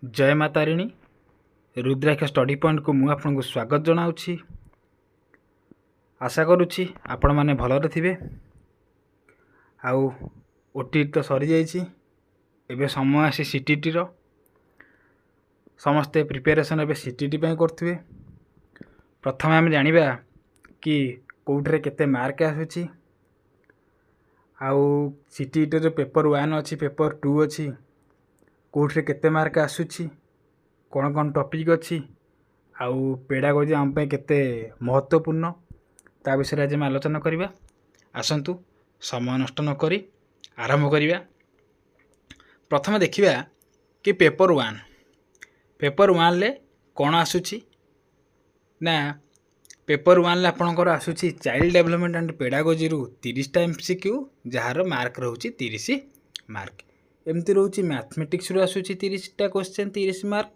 जय मातारिणी रुद्राक्ष study point को मुझे आपको स्वागत जनाऊँगी। आशा करुच्ची आपण मैंने भलरे थे। आउ ओटी तो सरी जाइए, एबे समय आसी सीटीटी रो समस्ते प्रिपेरेसन एबे सीटीटी पे करथिबे। प्रथम आम जानिबा कि कोउठरे केते मार्क आसुची, आउ सीटीटी रो पेपर 1 अच्छी पेपर 2 अच्छी, कोउठरे केते मार्क आसुची, कौन कौन टॉपिक अच्छी, आउ पेडागोजी आम पे केते महत्वपूर्ण ता विषय आज आलोचना करिबा। आसंतु समय नष्ट न करी आरंभ करिबा। प्रथम देखिबा कि पेपर 1 ले कौन आसुची ना पेपर 1 ले आपनकर आसुची चाइल्ड डेवलपमेंट एंड पेडागोजी रु 30 टा एमसीक्यू जहार मार्क रहउची 30 मार्क। एमती रहउची मैथमेटिक्स रु आसुची 30 टा क्वेश्चन 30 मार्क,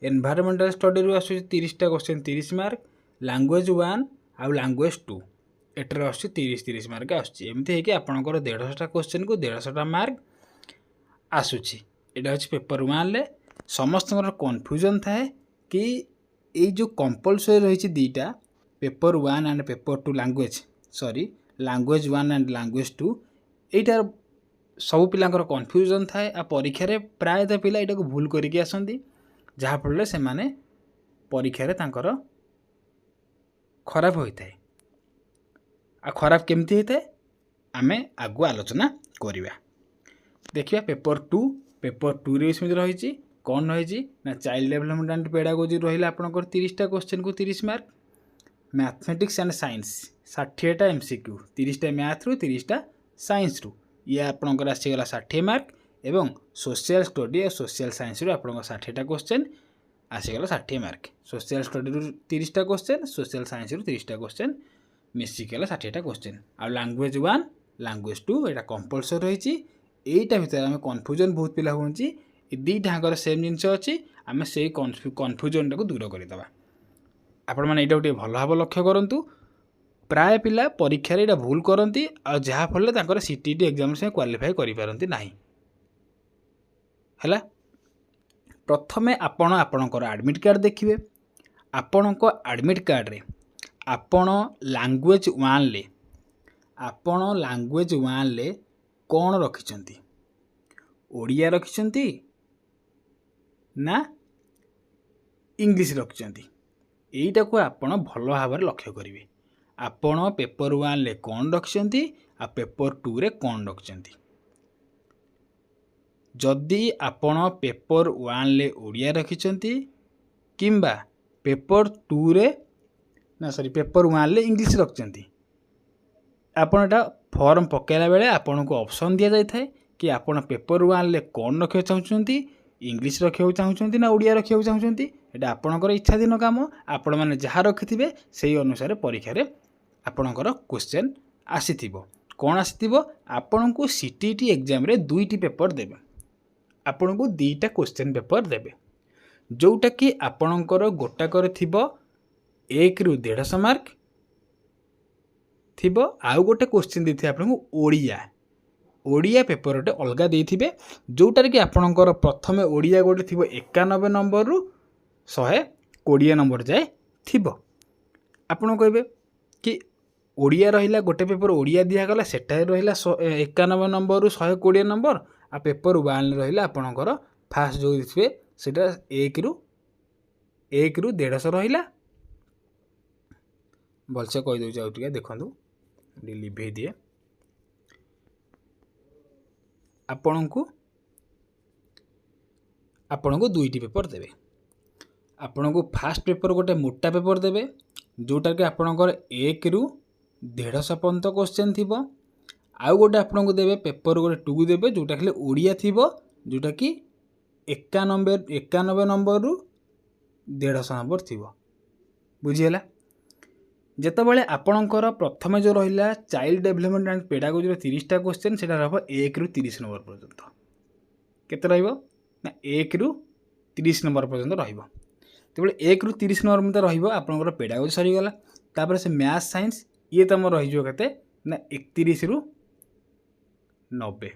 एनवायरमेंटल स्टडी रु आसुची 30 टा क्वेश्चन 30 मार्क, लैंग्वेज 1 आउ लैंग्वेज 2 एटर आसुची 30 मार्क आसुची। एमती है कि आपनकर 150 टा क्वेश्चन को 150 टा मार्क आसुची। एटा होची पेपर 1 ले समस्त कन्फ्यूजन थाए कि ये जो कंपलसरी रही दीटा paper 1 and paper 2 language 1 and language 2 एटार सब पिलांकर कन्फ्यूजन थाए। आ परीक्षा रे प्रायतः पिला एटा को भूल करिके आसंती, जहाँ फल से माने परीक्षा रे तांकर खराब होता है। आ खराब केमती होता है आमे आगु आलोचना करिबा। देखिए पेपर 2 रे इसमें रही कौन रही ना चाइल्ड डेवलपमेंट एंड पेडागोजी रहा आपंकर 30 टा क्वेश्चन को 30 मार्क, मैथमेटिक्स एंड साइंस 60 टा एमसीक्यू 30 टा मैथ रु 30 टा साइंस रु ये आपंकर आसीगला 60 मार्क, एवं सोशल स्टडी और सोशल साइंस रु आपंकर 60 टा क्वेश्चन आसीगला 60 मार्क। सोशल स्टडी रु 30 टा क्वेश्चन, सोशल साइंस रु 30 टा क्वेश्चन मिसिकला 60 टा क्वेश्चन। आ लैंग्वेज 1 लैंग्वेज 2 एटा कंपलसरी रही। एटा भितर आम कन्फ्यूजन बहुत पिला होची, दुईटाकर सेम जिनस अच्छी आम से कन्फ्यूजन टाक दूर करदे। आपण मैंने यहाँ गोटे भल भाव लक्ष्य करूँ, प्राय पिला परीक्षा ये भूल करती जहाँफल सीटीटी एग्जाम से क्वालिफाई करें ना। है प्रथमे आपणकर एडमिट कार्ड देखिए। आपण एडमिट कार्ड रे आपण लैंग्वेज 1 ले कौन रखिंट, ओडिया रखिंट ना इंग्लिश रखिंट, यहीटा को आपण भल भाव लक्ष्य करेंगे। आपण पेपर 1 ले कौन रखिंट आ पेपर 2 रे कौन रखिंट। जदि आपण पेपर 1 ले ओडिया रखिंट किंबा पेपर 2 रे ना पेपर 1 ले इंग्लिश रखिंट, आपण एटा फॉर्म पकेला बेले आपन को ऑप्शन दिया जाय थाए कि आपण पेपर 1 ले कौन रखिया चाहउछंती, इंग्लिश रखिया चाहउछंती ना ओडिया रखिया चाहउछंती। एटा आपनकर इच्छाधीन काम। आपण माने जहाँ रखिथिबे सेही अनुसार परीक्षा रे आपनकर क्वेश्चन आसीथिबो। कौन आसीथिबो आपन को सीटीटी एग्जाम रे दुईटी पेपर देबे, आपन को दुईटा क्वेश्चन पेपर देबे, जोटा कि आपनकर गोटाकर थिबो 1 रु 150 मार्क थिबो, आउ गोटे क्वेश्चन देथिबे आपन को ओडिया पेपर गोटे अलगा देथिबे, जोटार कि आपनकर प्रथमे ओडिया गोटे थिबो 91 नंबर रु 120 नंबर जाए थिबो। आपन कहबे कि ओडिया रहिला गोटे पेपर ओडिया दिया गला सेटा रहिला 91 नंबर रु 120 नंबर, आ पेपर 1 रहिला आपनकर फास्ट जो दिथिबे सेटा 1 रु 150 रहिला। भलसे कहि दउ जाउ टिके देखंतु लिभे दिए। आपन को दुईटी पेपर देवे। आपन को फास्ट पेपर गोटे मोटा पेपर देवे, जोटा कि आपनकर 1 रु 150 पर्यंत क्वेश्चन थिबो, आउ गोटे आपन को देवे पेपर गोटे 2 देवे, जोटा खाली ओडिया थिबो, जोटा कि 91 नंबर रु 150 नंबर थिबो। बुझिहेला। जेतबेले आपणकर प्रथमे जो रहिला चाइल्ड डेवलपमेंट एंड पेडागोजी 30 टा क्वेश्चन सेटा रहबो 1 रु 30 नंबर पर्यंत। केते रहइबो ना 1 रु 30 नंबर पर्यंत रहइबो। तेबेले 1 रु 30 नंबर पर्यंत रहइबो आपणकर पेडागोजी सरी गला। तापर से मैथ साइंस ये तम रहिजो केते ना 31 रु 90।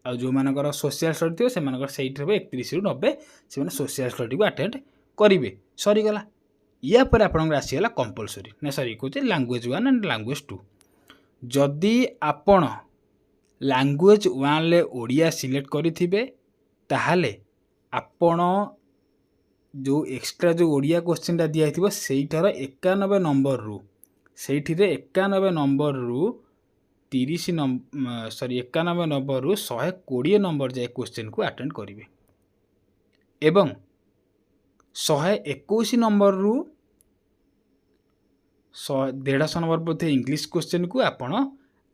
ଆଉ ଯେଉଁମାନଙ୍କର ସୋସିଆଲ୍ ଷ୍ଟଡ଼ି ଥିବ ସେମାନଙ୍କର ସେଇଠି ହେବ 31ରୁ 90 ସେମାନେ ସୋସିଆଲ୍ ଷ୍ଟଡ଼ିକୁ ଆଟେଣ୍ଡ କରିବେ। ସରିଗଲା। ୟା ପରେ ଆପଣଙ୍କର ଆସିଗଲା କମ୍ପଲସରି ନା ସରି କହୁଛି ଲାଙ୍ଗୁଏଜ୍ 1 ଆଣ୍ଡ ଲାଙ୍ଗୁଏଜ୍ 2। ଯଦି ଆପଣ ଲାଙ୍ଗୁଏଜ୍ 1ରେ ଓଡ଼ିଆ ସିଲେକ୍ଟ କରିଥିବେ ତାହେଲେ ଆପଣ ଯେଉଁ ଏକ୍ସଟ୍ରା ଯେଉଁ ଓଡ଼ିଆ କୋଶ୍ଚିନ୍ଟା ଦିଆହେଇଥିବ ସେଇଟାର 91 ନମ୍ବରରୁ ସେଇଠିରେ 91 ନମ୍ବରରୁ 91 ନମ୍ବରରୁ 120 ନମ୍ବର ଯାଏ କୋଶ୍ଚିନ୍କୁ ଆଟେଣ୍ଡ କରିବେ ଏବଂ 121 ନମ୍ବରରୁ 150 ନମ୍ବର ବୋଧେ ଇଂଲିଶ କୋଶ୍ଚିନ୍କୁ ଆପଣ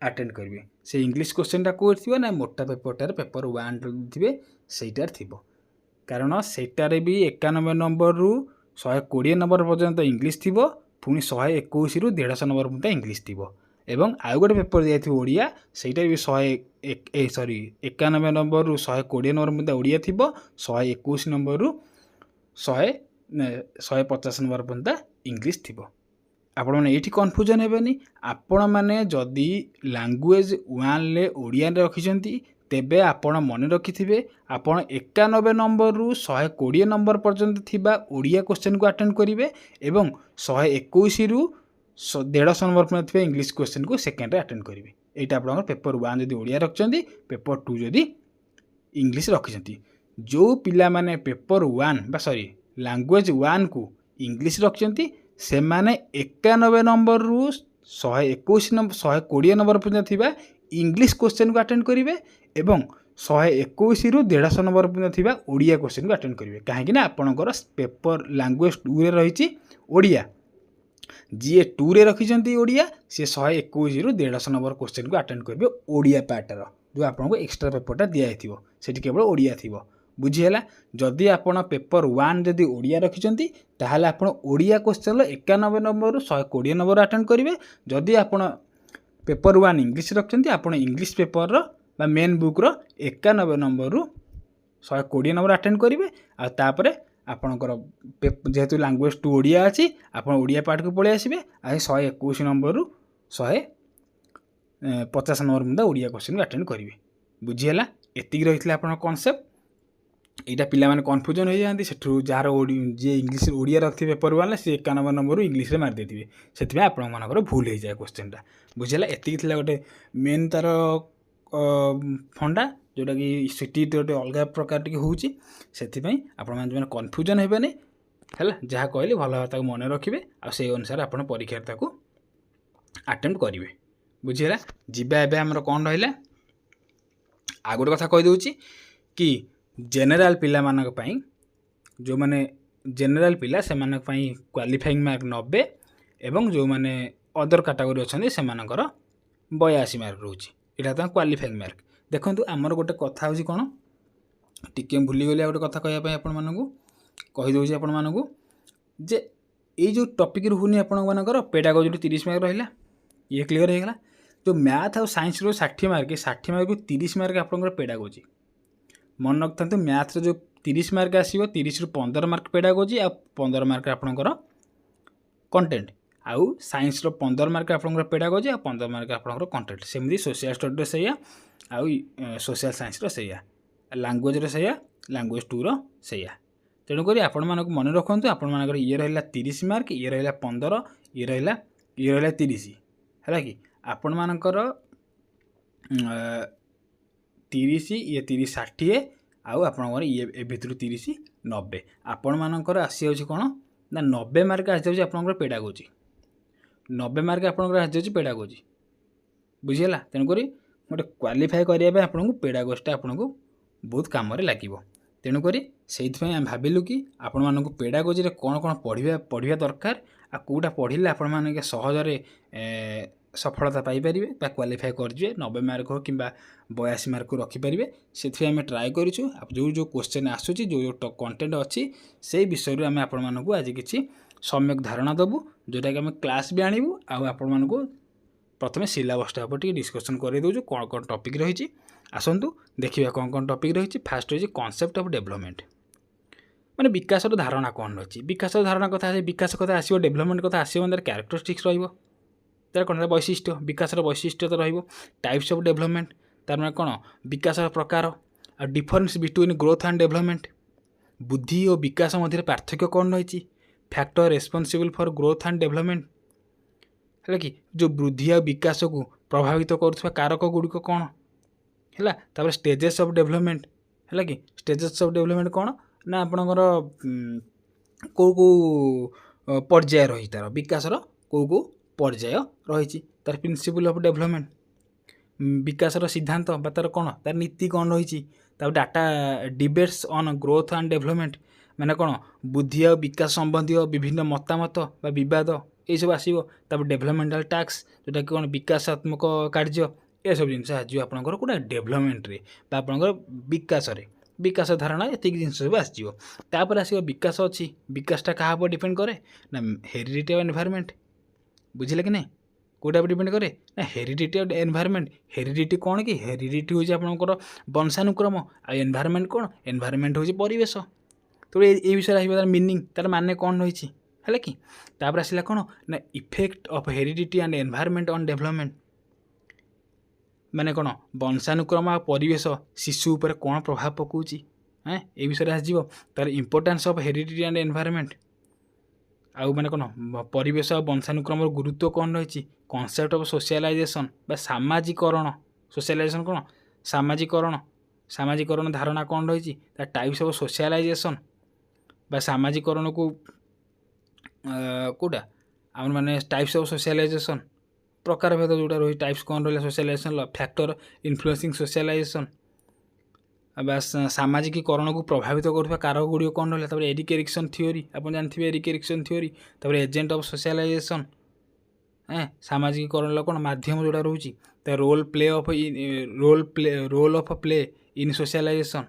ଆଟେଣ୍ଡ କରିବେ। ସେ ଇଂଲିଶ କୋଶ୍ଚିନ୍ଟା କେଉଁଠି ଥିବ ନା ମୋଟା ପେପରଟାରେ ପେପର 1 ଥିବେ ସେଇଟାରେ ଥିବ। କାରଣ ସେଇଟାରେ ବି 91 ନମ୍ବରରୁ 120 ନମ୍ବର ପର୍ଯ୍ୟନ୍ତ ଇଂଲିଶ ଥିବ, ପୁଣି 121ରୁ 150 ନମ୍ବର ପର୍ଯ୍ୟନ୍ତ ଇଂଲିଶ ଥିବ ଏବଂ ଆଉ ଗୋଟେ ପେପର ଦିଆଯାଇଥିବ ଓଡ଼ିଆ, ସେଇଟା ବି 91 ନମ୍ବରରୁ 120 ନମ୍ବର ପର୍ଯ୍ୟନ୍ତ ଓଡ଼ିଆ ଥିବ, 121 ନମ୍ବରରୁ 150 ନମ୍ବର ପର୍ଯ୍ୟନ୍ତ ଇଂଲିଶ ଥିବ। ଆପଣମାନେ ଏଇଠି କନଫ୍ୟୁଜନ୍ ହେବେନି। ଆପଣମାନେ ଯଦି ଲାଙ୍ଗୁଏଜ୍ 1ରେ ଓଡ଼ିଆରେ ରଖିଛନ୍ତି ତେବେ ଆପଣ ମନେ ରଖିଥିବେ ଆପଣ 91 ନମ୍ବରରୁ 120 ନମ୍ବର ପର୍ଯ୍ୟନ୍ତ ଥିବା ଓଡ଼ିଆ କୋଶ୍ଚିନ୍କୁ ଆଟେଣ୍ଡ କରିବେ ଏବଂ 121ରୁ 150 ନମ୍ବର ପର୍ଯ୍ୟନ୍ତ ଥିବା ଇଂଲିଶ କୋଶ୍ଚିନ୍କୁ ସେକେଣ୍ଡରେ ଆଟେଣ୍ଡ କରିବେ। ଏଇଟା ଆପଣଙ୍କର ପେପର 1 ଯଦି ଓଡ଼ିଆ ରଖିଛନ୍ତି, ପେପର 2 ଯଦି ଇଂଲିଶ ରଖିଛନ୍ତି। ଯେଉଁ ପିଲାମାନେ ପେପର 1 ଲାଙ୍ଗୁଏଜ୍ 1କୁ ଇଂଲିଶ ରଖିଛନ୍ତି ସେମାନେ 91 ନମ୍ବରରୁ 120 ନମ୍ବର ପର୍ଯ୍ୟନ୍ତ ଥିବା ଇଂଲିଶ କୋଶ୍ଚିନ୍କୁ ଆଟେଣ୍ଡ କରିବେ ଏବଂ 121ରୁ 150 ନମ୍ବର ପର୍ଯ୍ୟନ୍ତ ଥିବା ଓଡ଼ିଆ କୋଶ୍ଚିନ୍କୁ ଆଟେଣ୍ଡ କରିବେ। କାହିଁକିନା ଆପଣଙ୍କର ପେପର ଲାଙ୍ଗୁଏଜ୍ 2ରେ ରହିଛି ଓଡ଼ିଆ, ଯିଏ 2ରେ ରଖିଛନ୍ତି ଓଡ଼ିଆ ସିଏ 121ରୁ 150 ନମ୍ବର କୋଶ୍ଚିନ୍କୁ ଆଟେଣ୍ଡ କରିବେ ଓଡ଼ିଆ ପାର୍ଟର, ଯେଉଁ ଆପଣଙ୍କୁ ଏକ୍ସଟ୍ରା ପେପରଟା ଦିଆହେଇଥିବ ସେଠି କେବଳ ଓଡ଼ିଆ ଥିବ। ବୁଝିହେଲା? ଯଦି ଆପଣ ପେପର 1 ଯଦି ଓଡ଼ିଆ ରଖିଛନ୍ତି ତାହେଲେ ଆପଣ ଓଡ଼ିଆ କୋଶ୍ଚିନ୍ର 91 ନମ୍ବରରୁ 120 ନମ୍ବର ଆଟେଣ୍ଡ କରିବେ। ଯଦି ଆପଣ ପେପର 1 ଇଂଲିଶ ରଖିଛନ୍ତି ଆପଣ ଇଂଲିଶ ପେପରର ବା ମେନ୍ ବୁକ୍ର 91 ନମ୍ବରରୁ 120 ନମ୍ବର ଆଟେଣ୍ଡ କରିବେ। ଆଉ ତାପରେ ଆପଣଙ୍କର ଯେହେତୁ ଲାଙ୍ଗୁଏଜ୍ 2 ଓଡ଼ିଆ ଅଛି ଆପଣ ଓଡ଼ିଆ ପାର୍ଟକୁ ପଳେଇ ଆସିବେ। ଆଉ 121 ନମ୍ବରରୁ 150 ନମ୍ବର ମଧ୍ୟ ଓଡ଼ିଆ କୋଶ୍ଚିନ୍କୁ ଆଟେଣ୍ଡ କରିବେ। ବୁଝିହେଲା? ଏତିକି ରହିଥିଲା ଆପଣଙ୍କ କନସେପ୍ଟ। ଏଇଟା ପିଲାମାନେ କନଫ୍ୟୁଜନ୍ ହେଇଯାଆନ୍ତି। ସେଠୁ ଯାହାର ଯିଏ ଇଂଲିଶ ଓଡ଼ିଆ ରଖିଥିବେ ପେପର 1ରେ ସେ 91 ନମ୍ବରରୁ ଇଂଲିଶରେ ମାରି ଦେଇଥିବେ, ସେଥିପାଇଁ ଆପଣମାନଙ୍କର ଭୁଲ ହେଇଯାଏ କୋଶ୍ଚିନ୍ଟା। ବୁଝିହେଲା? ଏତିକି ଥିଲା ଗୋଟେ ମେନ୍ ତାର ଫଣ୍ଡା, ଯେଉଁଟାକି ସିଟିଟି ଗୋଟେ ଅଲଗା ପ୍ରକାର ଟିକେ ହେଉଛି। ସେଥିପାଇଁ ଆପଣମାନେ ଯେଉଁମାନେ କନଫ୍ୟୁଜନ୍ ହେବେନି, ହେଲା, ଯାହା କହିଲେ ଭଲ ଭାବେ ତାକୁ ମନେ ରଖିବେ ଆଉ ସେଇ ଅନୁସାରେ ଆପଣ ପରୀକ୍ଷାରେ ତାକୁ ଆଟେମ୍ପ୍ଟ କରିବେ। ବୁଝିହେଲା? ଯିବା ଏବେ ଆମର କ'ଣ ରହିଲା, ଆଉ ଗୋଟେ କଥା କହିଦେଉଛି କି ଜେନେରାଲ ପିଲାମାନଙ୍କ ପାଇଁ, ଯେଉଁମାନେ ଜେନେରାଲ ପିଲା ସେମାନଙ୍କ ପାଇଁ କ୍ୱାଲିଫାଇଂ ମାର୍କ 90 ଏବଂ ଯେଉଁମାନେ ଅଦର କାଟାଗୋରୀ ଅଛନ୍ତି ସେମାନଙ୍କର 82 ମାର୍କ ରହୁଛି। ଏଇଟା ତାଙ୍କ କ୍ୱାଲିଫାଇଂ ମାର୍କ। ଦେଖନ୍ତୁ ଆମର ଗୋଟେ କଥା ହେଉଛି କ'ଣ, ଟିକେ ଭୁଲିଗଲି ଆଉ ଗୋଟେ କଥା କହିବା ପାଇଁ ଆପଣମାନଙ୍କୁ କହିଦେଉଛି ଆପଣମାନଙ୍କୁ ଯେ ଏଇ ଯେଉଁ ଟପିକ୍ ରହୁନି ଆପଣମାନଙ୍କର ପେଡାଗୋଜିରୁ 30 ମାର୍କ ରହିଲା, ଇଏ କ୍ଲିୟର ହେଇଗଲା। ଯେଉଁ ମ୍ୟାଥ୍ ଆଉ ସାଇନ୍ସରୁ 60 ମାର୍କ, 60 ମାର୍କରୁ 30 ମାର୍କ ଆପଣଙ୍କର ପେଡାଗୋଜି। ମନେ ରଖିଥାନ୍ତୁ ମ୍ୟାଥ୍ର ଯେଉଁ 30 ମାର୍କ ଆସିବ 30ରୁ 15 ମାର୍କ ପେଡାଗୋଜି ଆଉ 15 ମାର୍କ ଆପଣଙ୍କର କଣ୍ଟେଣ୍ଟ, ଆଉ ସାଇନ୍ସର 15 ମାର୍କ ଆପଣଙ୍କର ପେଡାଗୋଜି ଆଉ 15 ମାର୍କ ଆପଣଙ୍କର କଣ୍ଟେଣ୍ଟ। ସେମିତି ସୋସିଆଲ୍ ଷ୍ଟଡ଼ିର ସେଇଆ ଆଉ ସୋସିଆଲ୍ ସାଇନ୍ସର ସେଇଆ, ଲାଙ୍ଗୁଏଜ୍ର ସେଇଆ, ଲାଙ୍ଗୁଏଜ୍ 2ର ସେଇଆ। ତେଣୁକରି ଆପଣମାନଙ୍କୁ ମନେ ରଖନ୍ତୁ ଆପଣମାନଙ୍କର ଇଏ ରହିଲା 30 ମାର୍କ, ଇଏ ରହିଲା 15, ଇଏ ରହିଲା 30, ହେଲା କି ଆପଣମାନଙ୍କର 30, ଇଏ 30 60 ଆଉ ଆପଣଙ୍କର ଇଏ ଏ ଭିତରୁ 30 90। ଆପଣମାନଙ୍କର ଆସିଯାଉଛି କ'ଣ ନା 90 ମାର୍କ ଆସିଯାଉଛି ଆପଣଙ୍କର ପେଡାଗୋଜି, 90 ମାର୍କ ଆପଣଙ୍କର ଆସିଯାଉଛି ପେଡାଗୋଜି। ବୁଝିହେଲା? ତେଣୁକରି ଗୋଟେ କ୍ୱାଲିଫାଏ କରିବା ପାଇଁ ଆପଣଙ୍କୁ ପେଡାଗୋଜିଟା ଆପଣଙ୍କୁ ବହୁତ କାମରେ ଲାଗିବ। ତେଣୁକରି ସେଇଥିପାଇଁ ଆମେ ଭାବିଲୁ କି ଆପଣମାନଙ୍କୁ ପେଡାଗୋଜିରେ କ'ଣ କ'ଣ ପଢ଼ିବା ଦରକାର ଆଉ କେଉଁଟା ପଢ଼ିଲେ ଆପଣମାନେ ସହଜରେ ସଫଳତା ପାଇପାରିବେ ବା କ୍ୱାଲିଫାଏ କରିଯିବେ, 90 ମାର୍କ ହଉ କିମ୍ବା 82 ମାର୍କକୁ ରଖିପାରିବେ। ସେଥିପାଇଁ ଆମେ ଟ୍ରାଏ କରିଛୁ। ଯେଉଁ କୋଶ୍ଚିନ୍ ଆସୁଛି, ଯେଉଁ କଣ୍ଟେଣ୍ଟ ଅଛି ସେଇ ବିଷୟରୁ ଆମେ ଆପଣମାନଙ୍କୁ ଆଜି କିଛି ସମ୍ୟକ ଧାରଣା ଦେବୁ, ଯେଉଁଟାକି ଆମେ କ୍ଲାସ୍ ବି ଆଣିବୁ ଆଉ ଆପଣମାନଙ୍କୁ ପ୍ରଥମେ ସିଲାବସ୍ଟା ଉପରେ ଟିକେ ଡିସ୍କସନ୍ କରିଦେଉଛୁ କ'ଣ କ'ଣ ଟପିକ୍ ରହିଛି। ଆସନ୍ତୁ ଦେଖିବା କ'ଣ କ'ଣ ଟପିକ୍ ରହିଛି। ଫାଷ୍ଟ ରହିଛି କନସେପ୍ଟ ଅଫ୍ ଡେଭଲପମେଣ୍ଟ, ମାନେ ବିକାଶର ଧାରଣା କ'ଣ ରହିଛି। ବିକାଶର ଧାରଣା କଥା ଆସିବ, ବିକାଶ କଥା ଆସିବ, ଡେଭଲପମେଣ୍ଟ କଥା ଆସିବ, ତାର କ୍ୟାରେକ୍ଟରିଷ୍ଟିକ୍ସ ରହିବ, ତାର କ'ଣ ବୈଶିଷ୍ଟ୍ୟ, ବିକାଶର ବୈଶିଷ୍ଟ୍ୟ ତ ରହିବ। ଟାଇପ୍ସ ଅଫ୍ ଡେଭଲପମେଣ୍ଟ, तार माने कौन विकास प्रकार आ difference between growth and development बुद्धि और विकास मध्य पार्थक्य कौन रही factor responsible for growth and development है कि जो वृद्धि आ विकास को प्रभावित करुवा कारक गुड़िक कौन है तापर स्टेजेस ऑफ डेभलपमेंट है कि स्टेजेस ऑफ डेभलपमेंट कौन ना आपणकर कौ कौ पर्याय रही तार विकासर कौ कौ पर्याय रही तार प्रिंसिपल ऑफ डेभलपमेंट विकासर सिद्धांत बा तार कौन तार नीति कौन रही data debates on growth and development माने कौन बुद्धि और विकास संबंधी विभिन्न मतामत बा विवाद ये सब आसो तापर डेभलपमेंटाल टैक्स जोटा कि कौन विकासात्मक कार्य ये सब जिन आपंकर कौटा डेभलपमेंट्रे आपंकर विकास धारणा ये जिन सब आसपर आस विकास अच्छी विकासटा क्या डिपेंड करे ना हेरिडिटी एनवायरनमेंट बुझे कि नहीं कौटा डिपेंड करे ना हेरिडिटी एनवायरनमेंट हेरिडिटी कौन कि हेरिडिटी हूँ आपंकर वंशानुक्रम आ एनवायरनमेंट कौन एनवायरनमेंट हूँ परिवेश तो ये विषय आस तार मिनिंग तार माने कौन रही है कि तापर आसला कौन ना effect of heredity and environment on development माने कौन वंशानुक्रम आ परिवेश शिशु उपर कौन प्रभाव पकाउछि ये विषय आसो तार importance of heredity and environment आउ माने कौन परिवेश और वंशानुक्रम गुरुत्व कौन रही कॉन्सेप्ट ऑफ सोशलाइजेशन बा सामाजिकरण सोशलाइजेशन कौन सामाजिकरण धारणा कौन रही टाइप्स ऑफ सोशलाइजेशन बा सामाजिकरण को कौटा आम मैंने टाइप्स ऑफ सोशलाइजेशन प्रकार भेद जोटा रही टाइप्स कौन रहा सोशलाइजेशन फैक्टर इन्फ्लुएंसिंग सोशलाइजेशन बास सामाजिकरण को प्रभावित करुवा कारक गुड़ी कौन रहा एरिक एरिक्सन थ्योरी आप जानते एरिक एरिक्सन थ्योरी तापर एजेंट ऑफ सोशलाइजेशन सामाजिकरण कौन माध्यम जोड़ा रोचे role of play in socialization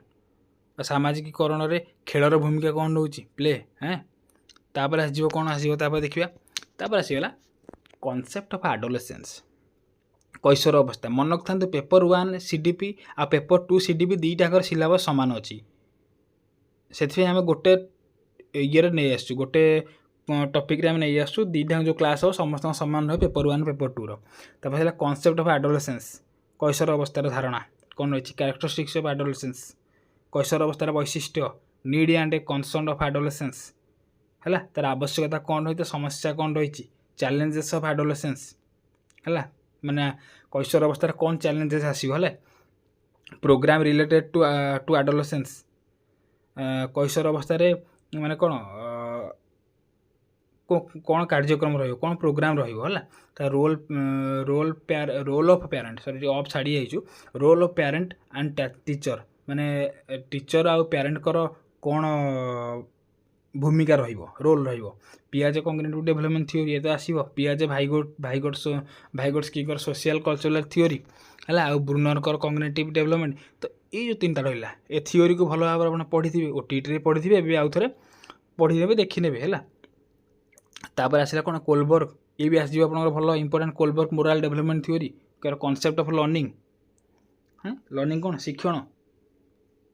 सामाजिकरण रे खेलर भूमिका कौन रोचे प्ले तापर आसो कौन आसो देखिए तापर आसगला कॉन्सेप्ट ऑफ एडोलेसेंस कैशोर अवस्था मन रखता पेपर 1 सीडीपी आ पेपर 2 सीडीपी दुईटाकर सिलेबस सामान अच्छी से आम गोटे ये नहीं आसू गोटे टॉपिक आम नहीं आसू दुईटा जो क्लास हो समस्त सामान रहे पेपर 1 पेपर 2 रहा कॉन्सेप्ट ऑफ एडोलेसेंस कैशोर अवस्थार धारणा कौन रही कैरेक्टरिस्टिक्स ऑफ एडोलेसेंस कैशोर अवस्थार वैशिष्ट्य need and concern of adolescence है तार आवश्यकता कौन रही समस्या कौन रही चैलेंजेस ऑफ एडोलेसेंस है माने कैशोर अवस्था कौन चैलेंजेस आसो है प्रोग्राम रिलेटेड टू एडोलेसेंस कैशोर अवस्था माने कौन कौन कार्यक्रम रही कौन प्रोग्राम रहा role of parent sorry of छाड़ी जाइछु role of parent and teacher माने टीचर आउ पेरेंट कर कौन भूमिका रोल पियाजे कॉग्निटिव डेवलपमेंट थ्योरी ये तो आसो पियाजे भाइगोट्स्की सोशल कल्चरल थ्योरी है आउ ब्रूनर कॉग्निटिव डेवलपमेंट तो ये जो 3टा रहा ए थ्योरी को भल भाव आप पढ़ी थे ओटीटी पढ़ी थे आउ थे पढ़ी देखने है तापर आसला कौन कोलबर्ग ये भी आसो आप भल important Kohlberg morale development theory concept of learning learning कौन शिक्षण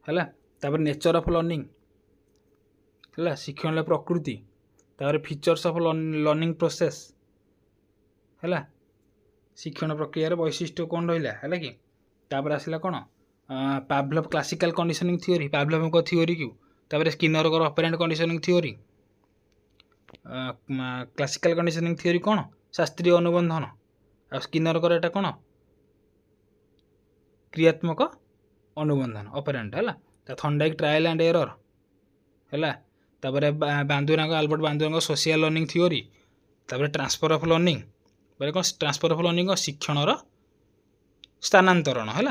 है तापर नेचर ऑफ लर्निंग है शिक्षण प्रकृति तापर फीचर्स ऑफ लर्निंग प्रोसेस है शिक्षण प्रक्रिया वैशिष्ट्य कौन रहा है कि तापर आसला कौन Pavlov classical conditioning theory Pavlov theory क्यों तापर Skinner operant conditioning theory classical conditioning theory कौन शास्त्रीय अनुबंधन आ स्किनर एटा कौन क्रियात्मक अनुबंधन ऑपरेंट है थंडाइक ट्रायल एंड एरर है तापर बांदुरांग आल्बर्ट बांदुरांग सोशल लर्निंग थ्योरी तापर ट्रांसफर ऑफ लर्निंग बोले कौन ट्रांसफर ऑफ लर्निंग शिक्षणर स्थानांतरण है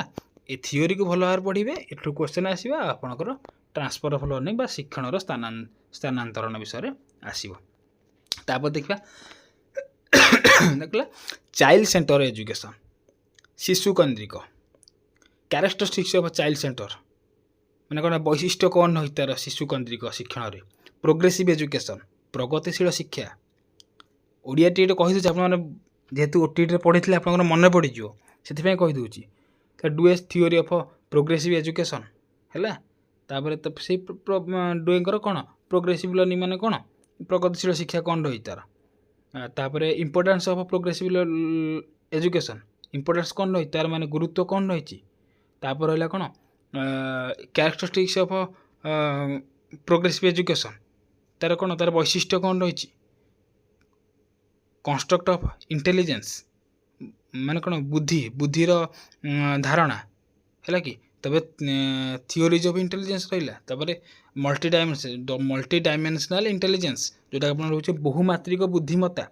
ये थ्योरी को भल भाव पढ़े एठू क्वेश्चन आसो आपणकर ट्रांसफर ऑफ लर्निंग शिक्षणर स्थानांतरण विषय आसो तापर देखा देखला चाइल्ड सेंटर एजुकेशन शिशु केन्द्रिक कैरेक्टरिस्टिक्स ऑफ चाइल्ड सेंटर मैंने कौन वैशिष्ट्य कौन रही तार शिशु केन्द्रिक शिक्षण में प्रोग्रेसिव एजुकेशन प्रगतिशील शिक्षा ओडिया टी कहीदे आप जेहेतु ओटीटी पढ़ी थे आप मन पड़ज से कहीदे डुएस थ्योरी ऑफ प्रोग्रेसिव एजुकेशन है तापर तो से डुएंकर कौन प्रोग्रेसिव लर्निंग माने कौन प्रगतिशील शिक्षा कौन रही तार तापर importance of progressive education importance कौन रही तार माने गुरुत्व कौन रही तापर रहा कौन कैरेक्टरिस्टिक्स ऑफ प्रोग्रेसिव एजुकेशन तार कौन तार वैशिष्ट्य कौन रही कंस्ट्रक्ट ऑफ इंटेलिजेंस माने कौन बुद्धिर धारणा है कि तबे थियोरीज ऑफ इंटेलिजेंस रहा मल्टी डायमेंशनल इंटेलिजेंस जोटा आप रोचे बहुमात्रिक बुद्धिमत्ता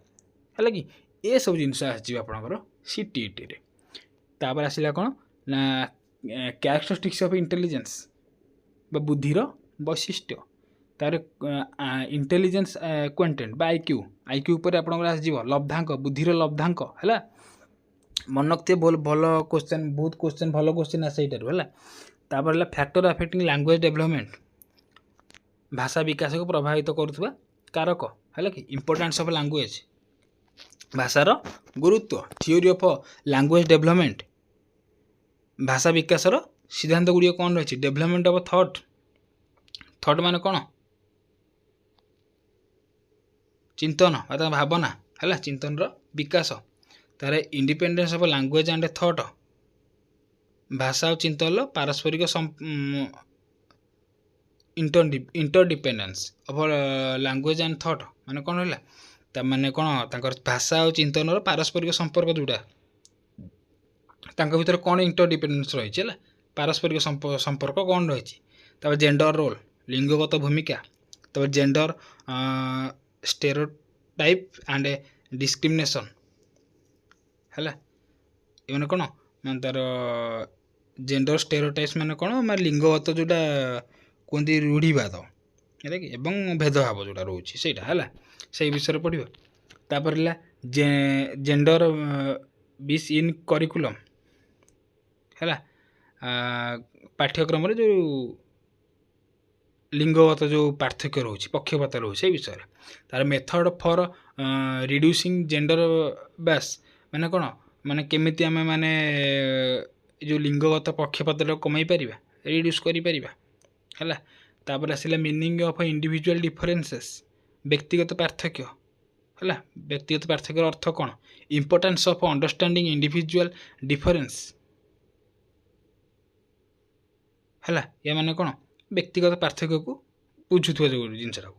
है कि ये सब जिनस आपर सीटीईटी रे तापर आसला कौन ना कैरेक्टरिस्टिक्स ऑफ इंटेलिजेंस बा बुद्धिर वैशिष्ट्य तार इंटेलिजेंस क्वांटेंट बा आईक्यू पर आप लब्धांक बुद्धिर लब्धांक है मन रखिए भल क्वेश्चन बहुत क्वेश्चन भल क्वेश्चन आसे है तापर फैक्टर अफेक्टिंग लैंग्वेज डेवलपमेंट भाषा विकास को प्रभावित करुवा कारक है कि इंपोर्टेंस ऑफ लैंग्वेज भाषार गुरुत्व थियोरी ऑफ लैंग्वेज डेवलपमेंट भाषा विकास सिद्धांत गुड़िक कौन रही डेवलपमेंट ऑफ थॉट माने कौन चिंतन अर्थात भावना है चिंतन विकास तार independence of language and thought भाषा और चिंतन पारस्परिक interdependence of language and thought माने कौन रहा माने कौन भाषा और चिंतन पारस्परिक संपर्क जोड़ा भीतर कौन इंटरडिपेंडेंस रही है पारस्परिक संपर्क कौन रही जेंडर रोल लिंगगत भूमिका तब जेंडर स्टेरियोटाइप एंड डिस्क्रिमिनेशन है ये कौन मान तार जेंडर स्टेरियोटाइप्स माने कौन मैं लिंगगत जोटा कहते रूढ़ीवाद है कि एवं भेदभाव जोटा रोचे से से विषय पढ़ तापर जेंडर बीस इन करिकुलम है पाठ्यक्रम जो लिंगगत जो पार्थक्य रोचे पक्षपात रोचे विषय तार मेथड फॉर रिड्यूसिंग जेंडर बैस माने कौन माने केमिति आमे माने जो लिंगगत पक्षपात कमाई पारिबा रिड्यूस करि पारिबा है तापर आसला मीनिंग ऑफ इंडिविजुअल डिफरेंसेस व्यक्तिगत पार्थक्य है व्यक्तिगत पार्थक्य अर्थ कौन importance of understanding individual difference है या माने कौन व्यक्तिगत पार्थक्य को बुझुवा जो जिनसा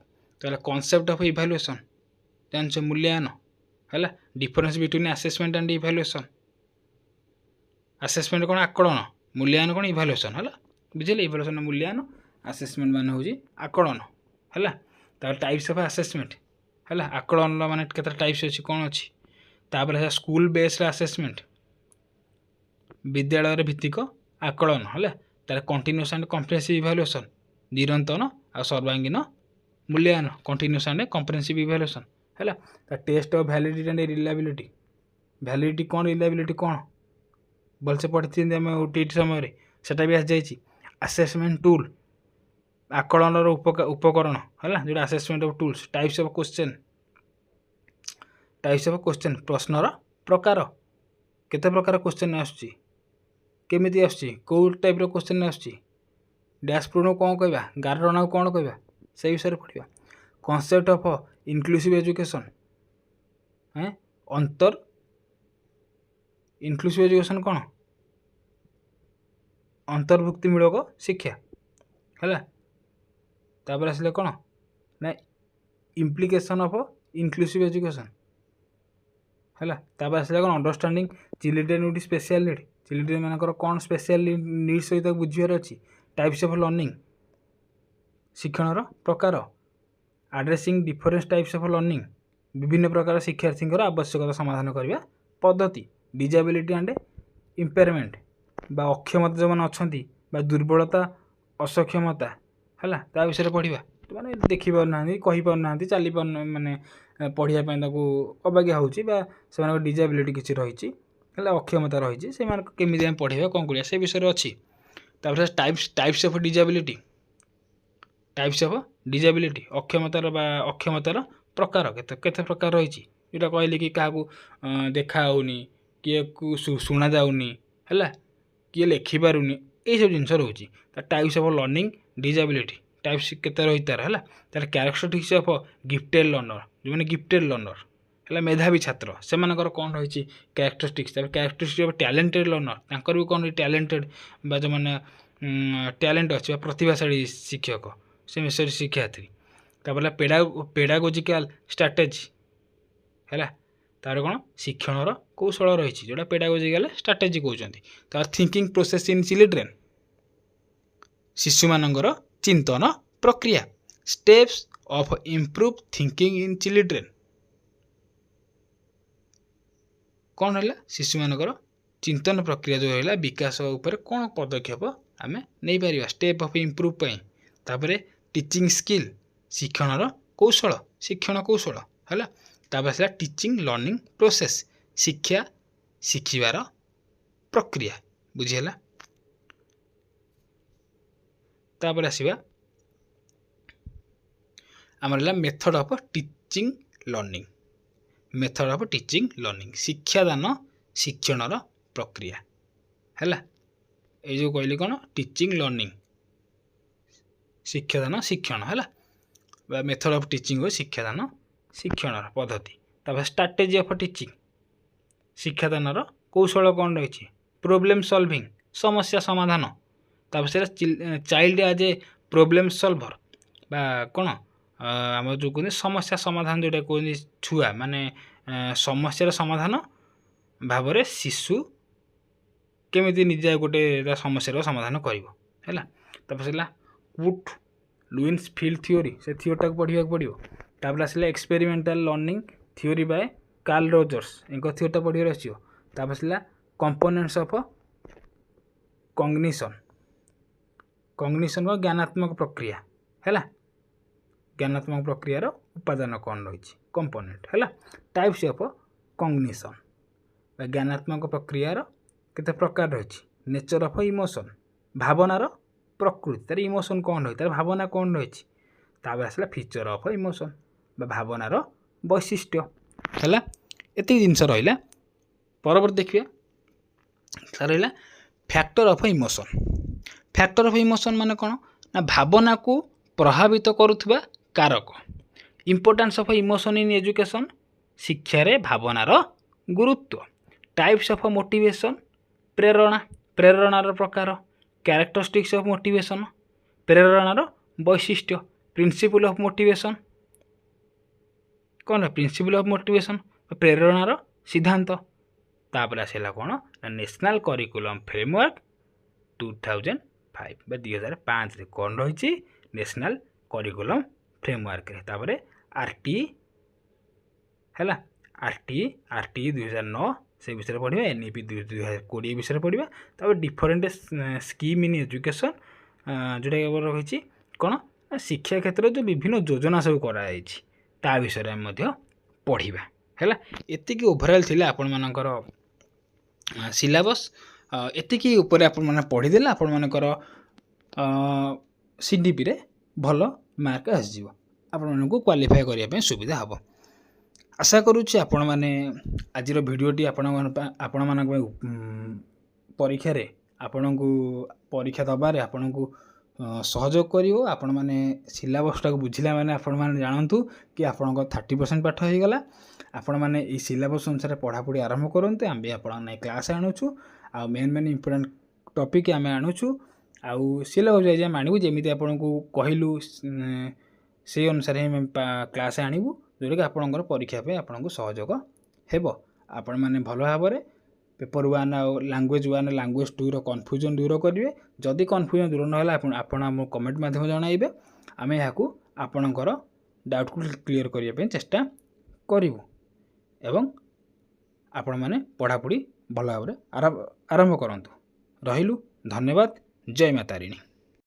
तो कॉन्सेप्ट ऑफ इवैल्यूएशन जान मूल्यांकन है difference between assessment and evaluation assessment कौन आकलन मूल्यांकन कौन इवैल्यूएशन है बुझे इवैल्यूएशन मूल्यांकन असेसमेंट मान हूँ आकलन है टाइप्स ऑफ असेसमेंट है आकलन मान केते टाइप्स अच्छी कौन अच्छी तापर स्कूल बेस्ड असेसमेंट विद्यालय भित्तिक आकलन है तार कंटिन्यूअस एंड कम्प्रेहेंसिव इवैल्यूएशन निरंतर आ सर्वांगीन मूल्यांकन कंटिन्यूअस एंड कम्प्रेहेंसिव इवैल्यूएशन है test of validity and reliability कौन रिलायबिलिटी कौन भलसे पढ़ी आम टीटी समय सेटा भी आसी जाइए असेसमेंट टूल आकलन उपकरण है जो assessment of tools types of question प्रश्नर प्रकार केते प्रकार क्वेश्चन आसुची केमिति आसुची कौ टाइप क्वेश्चन आसुची डैशबोर्ड कौन कहवा गारटना कौन कहवा से विषय पढ़ा कॉन्सेप्ट ऑफ इंक्लूसिव एजुकेशन है अंतर इंक्लूसिव एजुकेशन कौन अंतर्भुक्तिमूलक शिक्षा है तापर आसले कौन ना इम्प्लिकेशन ऑफ इंक्लूसिव एजुकेशन है तापर आसले कौन understanding children with special need children मानकर कौन स्पेशल नीड सहित बुझार अच्छी टाइप्स ऑफ लर्निंग शिक्षण प्रकार addressing different types of learning विभिन्न प्रकार शिक्षार्थी आवश्यकता समाधान करने पद्धति डिजेबिलिटी एंड इम्पेयरमेंट बा अक्षमता जो मैंने अच्छा दुर्बलता असक्षमता है ता विषय पढ़ा मैंने देखी पारना कही पारना चली पार माने पढ़ापी अबाज्ञा हो डिजेबिलिटी किसी रही अक्षमता रही से केमी पढ़ा कौन कर से विषय अच्छी टाइप्स ऑफ डिजेबिलिटी अक्षमतार अक्षमतार प्रकार केते प्रकार रही जोटा कहली कि क्या देखा होनी किए शुणा जाऊनी है किए लिखिपारूनी यही सब जिन रोचे types of learning disability types केते रही तार है तार कैरेक्टरिस्टिक्स ऑफ गिफ्टेड लर्नर जो मैंने गिफ्टेड लर्नर है मेधावी छात्र से कौन रही कैरेक्टरिस्टिक्स कैरेक्टरिस्टिक्स टैलेंटेड लर्नर तांकर भी कौन टैलेंटेड जो मैंने टैलेंट अच्छी प्रतिभाशाली शिक्षक से शिक्षार्थी तापर पेडागोजिकाल स्ट्राटेजी है तार कौन शिक्षण कौशल रही जोटा पेडागोजिकाल स्ट्राटेजी कहते तार थिंकिंग प्रोसेस इन चिल्ड्रेन शिशु मानकर चिंतन प्रक्रिया steps of improve thinking in children कौन है शिशु मानकर चिंतन प्रक्रिया जो है विकास उपर कौन पदक्षेप आम नहीं पार स्टेप ऑफ इम्प्रूव तापर टीचिंग स्किल शिक्षण कौशल है तापर आसला टीचिंग लर्निंग प्रोसेस शिक्षा शिखिबार प्रक्रिया बुझीगला तापर आसवा आमर मेथड ऑफ टीचिंग लर्निंग शिक्षादान शिक्षण प्रक्रिया है ये जो कहली कौन टीचिंग लर्निंग शिक्षादान शिक्षण है मेथड ऑफ टीचिंग हो शिक्षादान शिक्षण पद्धति तापर स्ट्राटेजी ऑफ टीचिंग शिक्षादान कौशल कौन रही प्रोब्लेम सॉल्विंग समस्या समाधान तापर से child as a problem solver बा कौन आम जो कहते समस्या समाधान जोटा कहते छुआ माने समस्यार समाधान भाव में शिशु केमी निजे गोटे समस्यार समाधान कर पुट लुइन्स फील्ड थ्योरी से थ्योरी पढ़ा पड़ो तापर आसला experimental learning theory by Carl Rogers इनका थ्योरीटा पढ़ार आसो तापर आसला कंपोनेंट्स ऑफ कॉग्निशन ज्ञानात्मक प्रक्रिया है ज्ञानात्मक प्रक्रियार उपादान कौन रही कंपोनेंट है टाइप्स ऑफ कॉग्निशन ज्ञानात्मक प्रक्रियार केते प्रकार रही नेचर ऑफ इमोशन भावनार प्रकृति तार इमोशन कौन रही तार भावना कौन रही तापर आसला फीचर ऑफ इमोशन भावनार वैशिष्ट्य है एति जिनस रहा परवर्ती देखिए रहा फैक्टर ऑफ इमोशन माने कौन ना भावना को प्रभावित करुवा कारक importance of emotion in education शिक्षारे भावनार गुरुत्व टाइप्स ऑफ मोटिवेशन प्रेरणार प्रकार कैरेक्टरिस्टिक्स ऑफ मोटिवेशन प्रेरणार वैशिष्ट्य प्रिंसिपल ऑफ मोटिवेशन कौन प्रिंसिपल ऑफ मोटिवेशन प्रेरणार सिद्धांत तापर आसला कौन नेशनल करिकुलम फ्रेमवर्क 2005 2005 कौन रही नेशनल करिकुलम फ्रेमवर्क तापर आरटी है आरटी 2009 से विषय पढ़ा एनईपी 2020 विषय पढ़ा तापर डिफरेंट स्कीम इन एजुकेशन जोटा रही कौन शिक्षा क्षेत्र जो विभिन्न योजना सब कराई ता विषय में पढ़ा है एतिकी ओभरऑल थिला आपण मानकर सिलेबस एतिकी ऊपर आपण माने पढ़ीदेले आपण मानकर सीडीपी रे भल मार्क आसजिवो आपण मानकु क्वालिफाई करिया पे सुविधा हबो आशा करूछि आपण माने आजिर भिडियोटी आपण मानक परीक्षा रे आपणको परीक्षा दबारे आपणको सहयोग करिवो आपण माने सिलेबसटा को बुझिला माने आपण माने जानंतु कि आपणको 30% पाठ हो गला आपण माने ई सिलेबस अनुसार पढ़ापढ़ी आरंभ करंतु आम भी आपण नै क्लास आणुछु आ मेन इंपोर्टेंट टॉपिक आम आणुछु आउ सिलेबस वाइज आम आणबु जेमिति आपणको कहिलु से अनुसार हम क्लास आणबु जोटा कि आपणकर परीक्षा पे आपणको सहयोग हेबो आपण माने भलो भाबरे पेपर 1 आ लैंग्वेज 2 रो कन्फ्यूजन दूर करेंगे जदि कन्फ्यूजन दूर ना आप कमेंट माध्यम जनइबे आम यहाँ आपणकर डाउट को क्लीयर करने चेष्टा करूँ एवं आपण मैंने पढ़ापढ़ी भल भाव आरंभ करूँ रहिलु धन्यवाद जय मातारिणी।